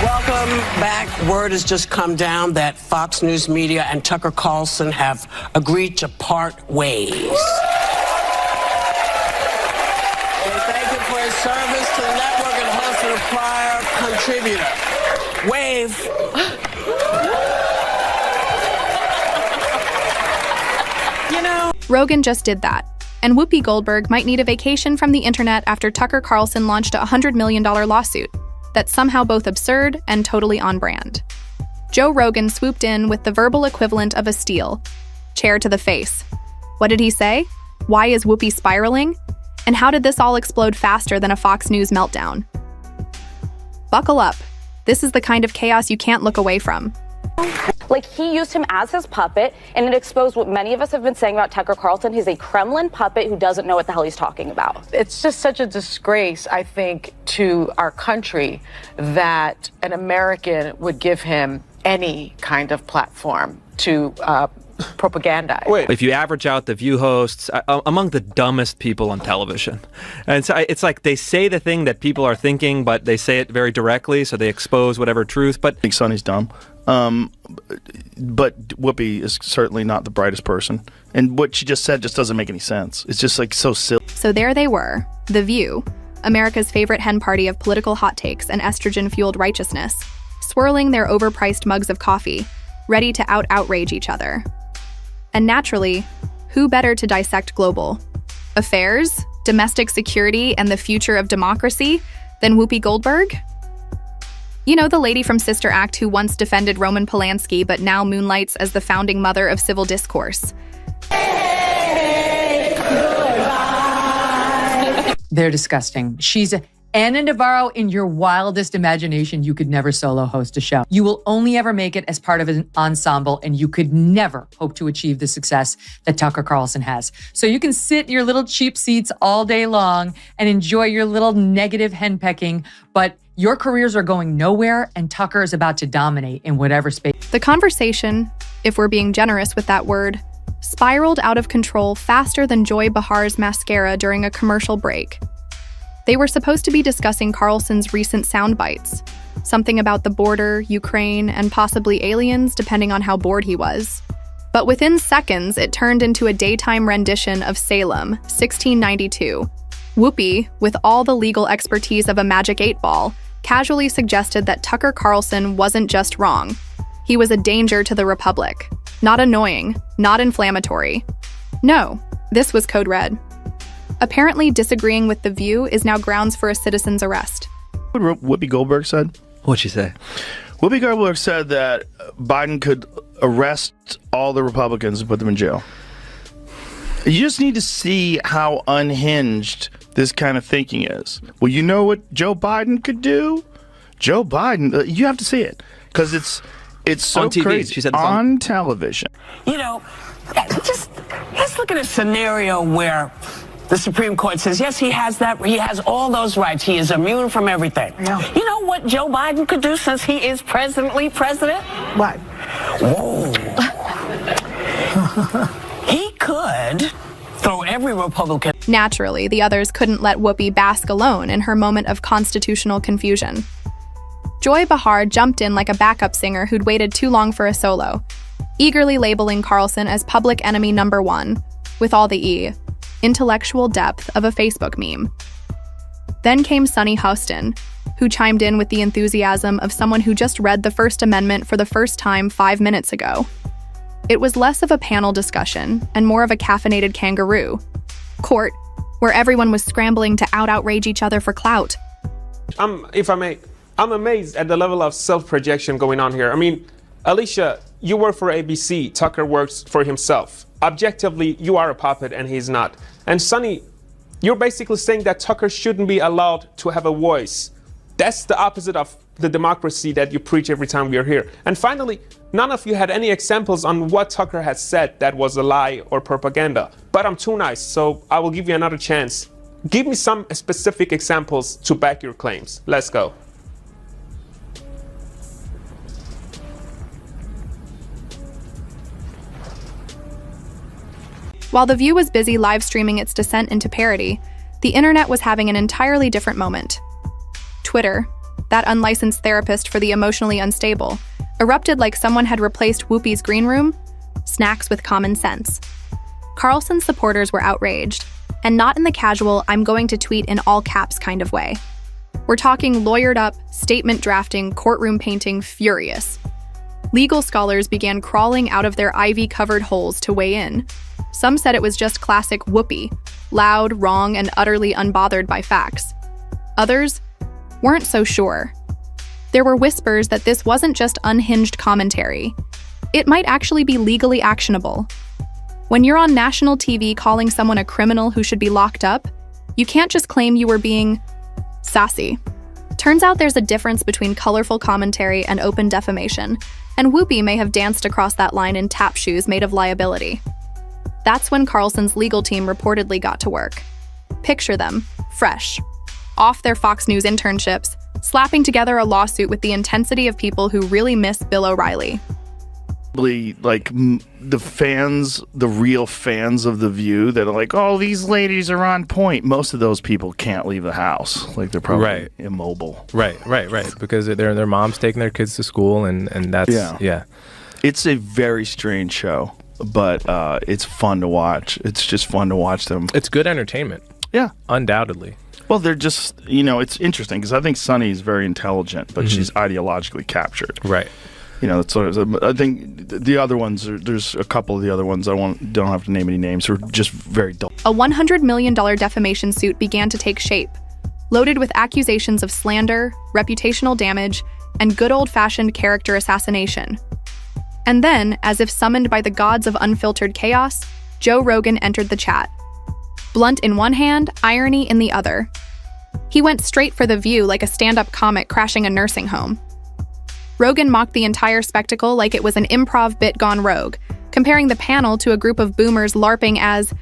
Welcome back. Word has just come down that Fox News Media and Tucker Carlson have agreed to part ways. Thank you for his service to the network and host of the prior contributor. Wave. You know, Rogan just did that, and Whoopi Goldberg might need a vacation from the internet after Tucker Carlson launched a $100 million lawsuit that's somehow both absurd and totally on brand. Joe Rogan swooped in with the verbal equivalent of a steal. Chair to the face. What did he say? Why is Whoopi spiraling? And how did this all explode faster than a Fox News meltdown? Buckle up. This is the kind of chaos you can't look away from. Like, he used him as his puppet, and it exposed what many of us have been saying about Tucker Carlson. He's a Kremlin puppet who doesn't know what the hell he's talking about. It's just such a disgrace, I think, to our country that an American would give him any kind of platform to propagandize. Wait. If you average out the View hosts, among the dumbest people on television. And so it's like they say the thing that people are thinking, but they say it very directly, so they expose whatever truth. But I think Sonny's dumb. But Whoopi is certainly not the brightest person. And what she just said just doesn't make any sense. It's just like so silly. So there they were, The View, America's favorite hen party of political hot takes and estrogen-fueled righteousness, swirling their overpriced mugs of coffee, ready to outrage each other. And naturally, who better to dissect global affairs, domestic security, and the future of democracy than Whoopi Goldberg? You know, the lady from Sister Act who once defended Roman Polanski but now moonlights as the founding mother of civil discourse. They're disgusting. She's Anna Navarro in your wildest imagination. You could never solo host a show. You will only ever make it as part of an ensemble, and you could never hope to achieve the success that Tucker Carlson has. So you can sit in your little cheap seats all day long and enjoy your little negative henpecking, but your careers are going nowhere, and Tucker is about to dominate in whatever space. The conversation, if we're being generous with that word, spiraled out of control faster than Joy Behar's mascara during a commercial break. They were supposed to be discussing Carlson's recent sound bites, something about the border, Ukraine, and possibly aliens, depending on how bored he was. But within seconds, it turned into a daytime rendition of Salem, 1692. Whoopi, with all the legal expertise of a magic 8-ball, casually suggested that Tucker Carlson wasn't just wrong. He was a danger to the Republic. Not annoying, not inflammatory. No, this was code red. Apparently, disagreeing with The View is now grounds for a citizen's arrest. What Whoopi Goldberg said? what'd she say? Whoopi Goldberg said that Biden could arrest all the Republicans and put them in jail. You just need to see how unhinged this kind of thinking is. Well, you know what Joe Biden could do? Joe Biden, you have to see it because it's so on TV. crazy. She said it's on television. You know, just let's look at a scenario where the Supreme Court says, yes, he has all those rights. He is immune from everything. Yeah. You know what Joe Biden could do since he is presently president? What? Whoa. He could throw every Republican. Naturally, the others couldn't let Whoopi bask alone in her moment of constitutional confusion. Joy Behar jumped in like a backup singer who'd waited too long for a solo, eagerly labeling Carlson as public enemy number one, with all the intellectual depth of a Facebook meme. Then came Sunny Houston, who chimed in with the enthusiasm of someone who just read the First Amendment for the first time 5 minutes ago. It was less of a panel discussion and more of a caffeinated kangaroo court, where everyone was scrambling to outrage each other for clout. If I may, I'm amazed at the level of self-projection going on here. I mean, Alicia, you work for ABC. Tucker works for himself. Objectively, you are a puppet and he's not. And Sonny, you're basically saying that Tucker shouldn't be allowed to have a voice. That's the opposite of the democracy that you preach every time we're here. And finally, none of you had any examples on what Tucker has said that was a lie or propaganda. But I'm too nice, so I will give you another chance. Give me some specific examples to back your claims. Let's go. While The View was busy live streaming its descent into parody, the internet was having an entirely different moment. Twitter, that unlicensed therapist for the emotionally unstable, erupted like someone had replaced Whoopi's green room. Snacks with common sense. Carlson's supporters were outraged, and not in the casual "I'm going to tweet in all caps" kind of way. We're talking lawyered up, statement drafting, courtroom painting, furious. Legal scholars began crawling out of their ivy-covered holes to weigh in. Some said it was just classic Whoopi, loud, wrong, and utterly unbothered by facts. Others weren't so sure. There were whispers that this wasn't just unhinged commentary. It might actually be legally actionable. When you're on national TV calling someone a criminal who should be locked up, you can't just claim you were being sassy. Turns out there's a difference between colorful commentary and open defamation, and Whoopi may have danced across that line in tap shoes made of liability. That's when Carlson's legal team reportedly got to work. Picture them, fresh, off their Fox News internships, slapping together a lawsuit with the intensity of people who really miss Bill O'Reilly. Like the real fans of The View that are like, oh, these ladies are on point. Most of those people can't leave the house. Like, they're probably immobile. Right. Because their mom's taking their kids to school, and that's, yeah. It's a very strange show, but it's fun to watch. It's just fun to watch them. It's good entertainment. Yeah. Undoubtedly. Well, they're just, it's interesting because I think Sunny is very intelligent, but she's ideologically captured. Right. That's sort of. I think the other ones. There's a couple of the other ones. Don't have to name any names. Who are just very dull. A $100 million defamation suit began to take shape, loaded with accusations of slander, reputational damage, and good old-fashioned character assassination. And then, as if summoned by the gods of unfiltered chaos, Joe Rogan entered the chat. Blunt in one hand, irony in the other. He went straight for the View like a stand-up comic crashing a nursing home. Rogan mocked the entire spectacle like it was an improv bit gone rogue, comparing the panel to a group of boomers LARPing as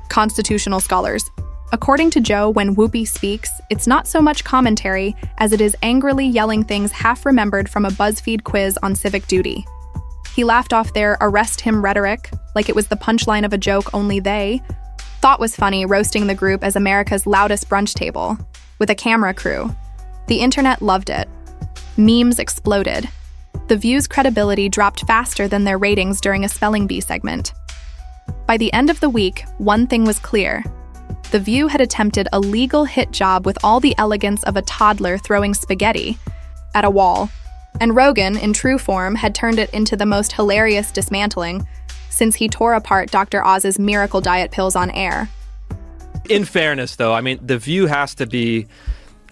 constitutional scholars. According to Joe, when Whoopi speaks, it's not so much commentary as it is angrily yelling things half-remembered from a BuzzFeed quiz on civic duty. He laughed off their arrest him rhetoric, like it was the punchline of a joke only they thought was funny, roasting the group as America's loudest brunch table, with a camera crew. The internet loved it. Memes exploded. The View's credibility dropped faster than their ratings during a spelling bee segment. By the end of the week, one thing was clear. The View had attempted a legal hit job with all the elegance of a toddler throwing spaghetti at a wall, and Rogan, in true form, had turned it into the most hilarious dismantling since he tore apart Dr. Oz's miracle diet pills on air. In fairness, though, The View has to be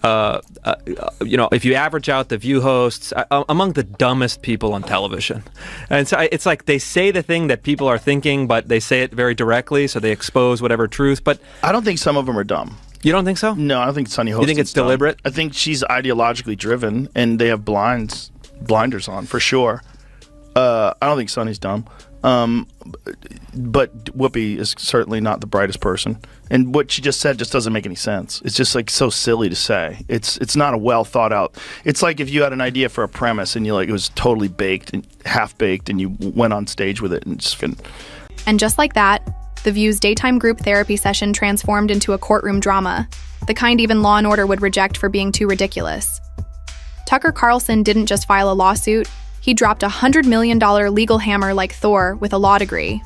if you average out The View hosts, among the dumbest people on television. And so it's like they say the thing that people are thinking, but they say it very directly, so they expose whatever truth. But I don't think some of them are dumb. You don't think so? No, I don't think Sunny Hostin's You think it's deliberate? I think she's ideologically driven, and they have blinders on, for sure. I don't think Sunny's dumb. But Whoopi is certainly not the brightest person, and what she just said just doesn't make any sense. It's just like so silly to say. It's not a well thought out. It's like if you had an idea for a premise and it was totally baked and half baked, and you went on stage with it and just. And just like that, The View's daytime group therapy session transformed into a courtroom drama, the kind even Law & Order would reject for being too ridiculous. Tucker Carlson didn't just file a lawsuit. He dropped a $100 million legal hammer like Thor with a law degree.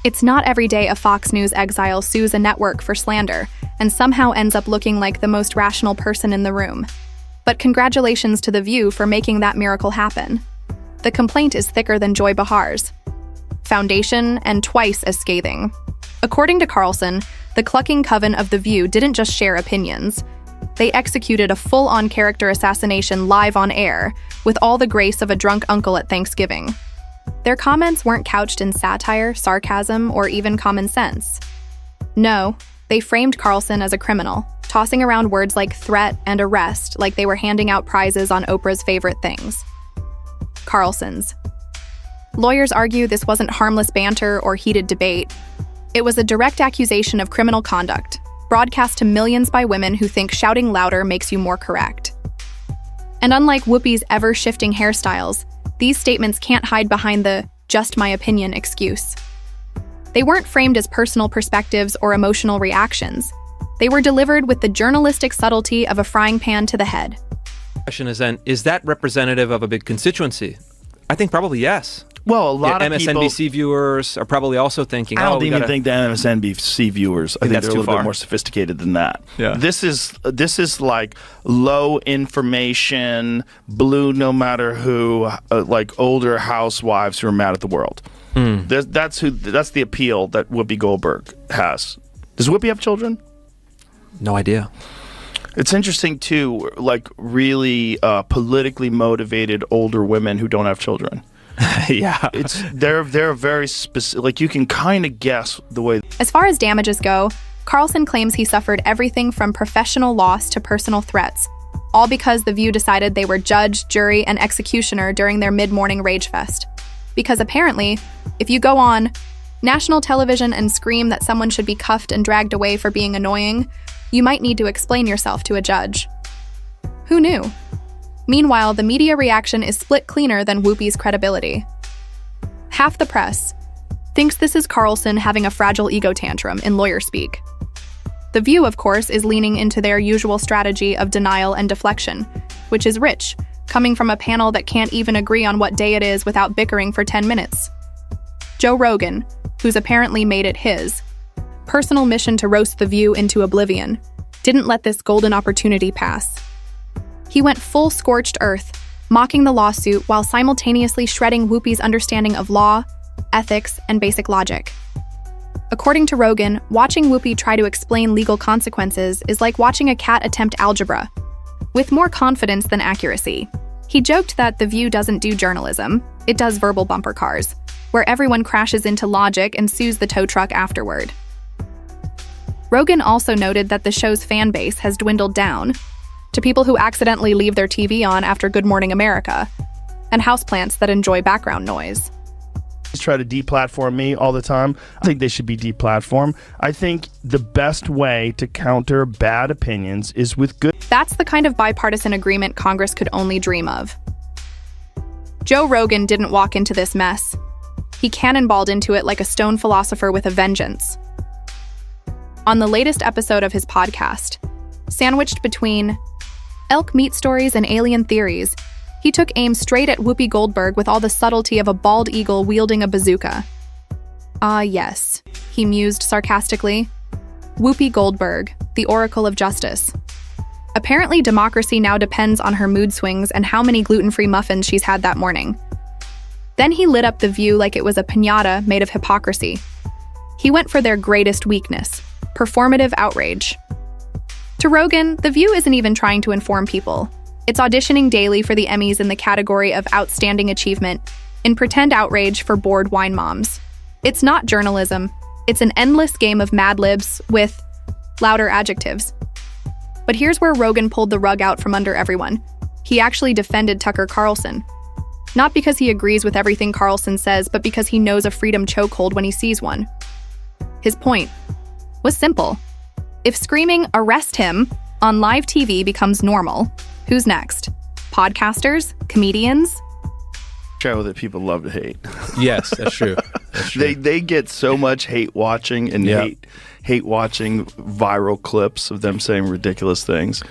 It's not every day a Fox News exile sues a network for slander and somehow ends up looking like the most rational person in the room. But congratulations to The View for making that miracle happen. The complaint is thicker than Joy Behar's foundation and twice as scathing. According to Carlson, the clucking coven of The View didn't just share opinions. They executed a full-on character assassination live on air, with all the grace of a drunk uncle at Thanksgiving. Their comments weren't couched in satire, sarcasm, or even common sense. No, they framed Carlson as a criminal, tossing around words like threat and arrest like they were handing out prizes on Oprah's favorite things. Carlson's. Lawyers argue this wasn't harmless banter or heated debate. It was a direct accusation of criminal conduct, broadcast to millions by women who think shouting louder makes you more correct. And unlike Whoopi's ever-shifting hairstyles, these statements can't hide behind the "just my opinion" excuse. They weren't framed as personal perspectives or emotional reactions. They were delivered with the journalistic subtlety of a frying pan to the head. Question is then, is that representative of a big constituency? I think probably yes. Well, a lot of MSNBC people, viewers are probably also thinking, I don't even think the MSNBC viewers. I think that's they're a too little far. bit more sophisticated than that. Yeah. This is like low information, blue no matter who, like older housewives who are mad at the world. That's the appeal that Whoopi Goldberg has. Does Whoopi have children? No idea. It's interesting too, like really politically motivated older women who don't have children. Yeah. They're very specific. Like you can kind of guess the way. As far as damages go, Carlson claims he suffered everything from professional loss to personal threats, all because The View decided they were judge, jury, and executioner during their mid-morning rage fest. Because apparently, if you go on national television and scream that someone should be cuffed and dragged away for being annoying, you might need to explain yourself to a judge. Who knew? Meanwhile, the media reaction is split cleaner than Whoopi's credibility. Half the press thinks this is Carlson having a fragile ego tantrum in lawyer speak. The View, of course, is leaning into their usual strategy of denial and deflection, which is rich, coming from a panel that can't even agree on what day it is without bickering for 10 minutes. Joe Rogan, who's apparently made it his personal mission to roast The View into oblivion, didn't let this golden opportunity pass. He went full scorched earth, mocking the lawsuit while simultaneously shredding Whoopi's understanding of law, ethics, and basic logic. According to Rogan, watching Whoopi try to explain legal consequences is like watching a cat attempt algebra, with more confidence than accuracy. He joked that The View doesn't do journalism, it does verbal bumper cars, where everyone crashes into logic and sues the tow truck afterward. Rogan also noted that the show's fan base has dwindled down to people who accidentally leave their TV on after Good Morning America, and houseplants that enjoy background noise. Try to deplatform me all the time. I think they should be deplatformed. I think the best way to counter bad opinions is with good. That's the kind of bipartisan agreement Congress could only dream of. Joe Rogan didn't walk into this mess. He cannonballed into it like a stone philosopher with a vengeance. On the latest episode of his podcast, sandwiched between elk meat stories and alien theories, he took aim straight at Whoopi Goldberg with all the subtlety of a bald eagle wielding a bazooka. Ah, yes, he mused sarcastically. Whoopi Goldberg, the Oracle of Justice. Apparently, democracy now depends on her mood swings and how many gluten-free muffins she's had that morning. Then he lit up The View like it was a piñata made of hypocrisy. He went for their greatest weakness, performative outrage. To Rogan, The View isn't even trying to inform people. It's auditioning daily for the Emmys in the category of Outstanding Achievement in pretend outrage for bored wine moms. It's not journalism. It's an endless game of Mad Libs with louder adjectives. But here's where Rogan pulled the rug out from under everyone. He actually defended Tucker Carlson. Not because he agrees with everything Carlson says, but because he knows a freedom chokehold when he sees one. His point was simple. If screaming "arrest him" on live TV becomes normal, who's next? Podcasters? Comedians? Show that people love to hate. Yes, that's true. That's true. They get so much hate watching and hate watching viral clips of them saying ridiculous things.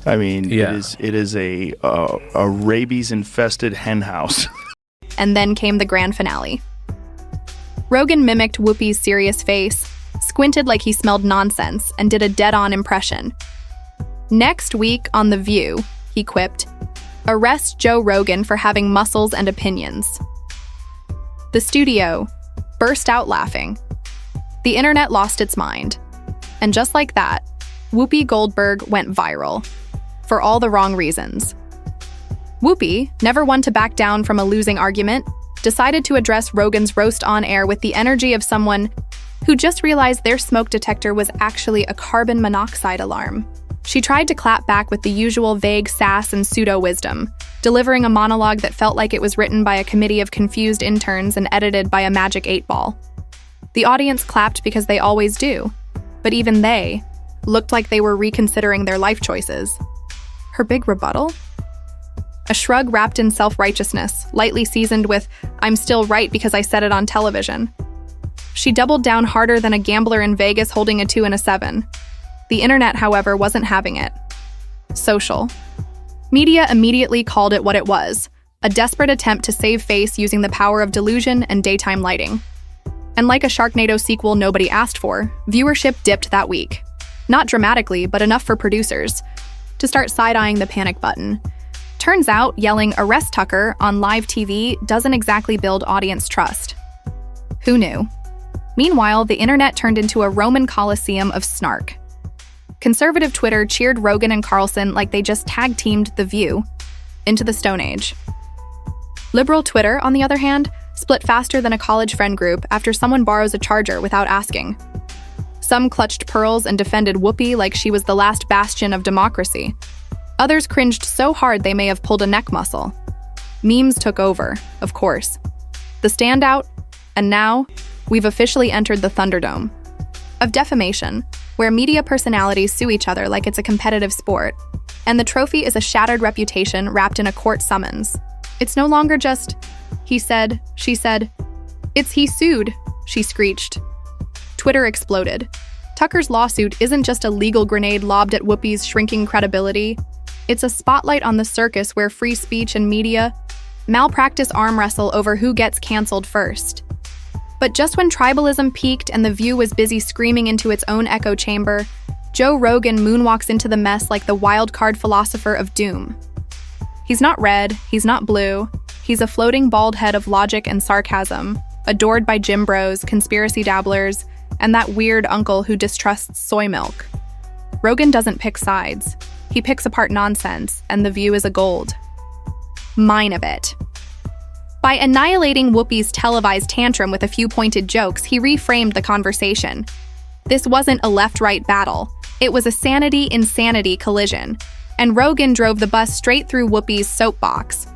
I mean, it is a rabies infested hen house. And then came the grand finale. Rogan mimicked Whoopi's serious face, squinted like he smelled nonsense, and did a dead-on impression. Next week on The View, he quipped, "Arrest Joe Rogan for having muscles and opinions." The studio burst out laughing. The internet lost its mind. And just like that, Whoopi Goldberg went viral. For all the wrong reasons. Whoopi, never one to back down from a losing argument, decided to address Rogan's roast on air with the energy of someone who just realized their smoke detector was actually a carbon monoxide alarm. She tried to clap back with the usual vague sass and pseudo-wisdom, delivering a monologue that felt like it was written by a committee of confused interns and edited by a magic 8-ball. The audience clapped because they always do, but even they looked like they were reconsidering their life choices. Her big rebuttal? A shrug wrapped in self-righteousness, lightly seasoned with, "I'm still right because I said it on television." She doubled down harder than a gambler in Vegas holding a 2 and a 7. The internet, however, wasn't having it. Social. Media immediately called it what it was, a desperate attempt to save face using the power of delusion and daytime lighting. And like a Sharknado sequel nobody asked for, viewership dipped that week. Not dramatically, but enough for producers to start side-eyeing the panic button. Turns out, yelling "Arrest Tucker" on live TV doesn't exactly build audience trust. Who knew? Meanwhile, the internet turned into a Roman Colosseum of snark. Conservative Twitter cheered Rogan and Carlson like they just tag-teamed The View into the Stone Age. Liberal Twitter, on the other hand, split faster than a college friend group after someone borrows a charger without asking. Some clutched pearls and defended Whoopi like she was the last bastion of democracy. Others cringed so hard they may have pulled a neck muscle. Memes took over, of course. The standout, and now, we've officially entered the Thunderdome of defamation, where media personalities sue each other like it's a competitive sport, and the trophy is a shattered reputation wrapped in a court summons. It's no longer just, he said, she said. It's he sued, she screeched. Twitter exploded. Tucker's lawsuit isn't just a legal grenade lobbed at Whoopi's shrinking credibility. It's a spotlight on the circus where free speech and media malpractice arm wrestle over who gets canceled first. But just when tribalism peaked and The View was busy screaming into its own echo chamber, Joe Rogan moonwalks into the mess like the wild-card philosopher of doom. He's not red, he's not blue, he's a floating bald head of logic and sarcasm, adored by gym bros, conspiracy dabblers, and that weird uncle who distrusts soy milk. Rogan doesn't pick sides. He picks apart nonsense, and The View is a gold mine of it. By annihilating Whoopi's televised tantrum with a few pointed jokes, he reframed the conversation. This wasn't a left-right battle. It was a sanity-insanity collision, and Rogan drove the bus straight through Whoopi's soapbox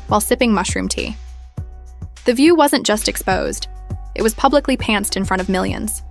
while sipping mushroom tea. The View wasn't just exposed. It was publicly pantsed in front of millions.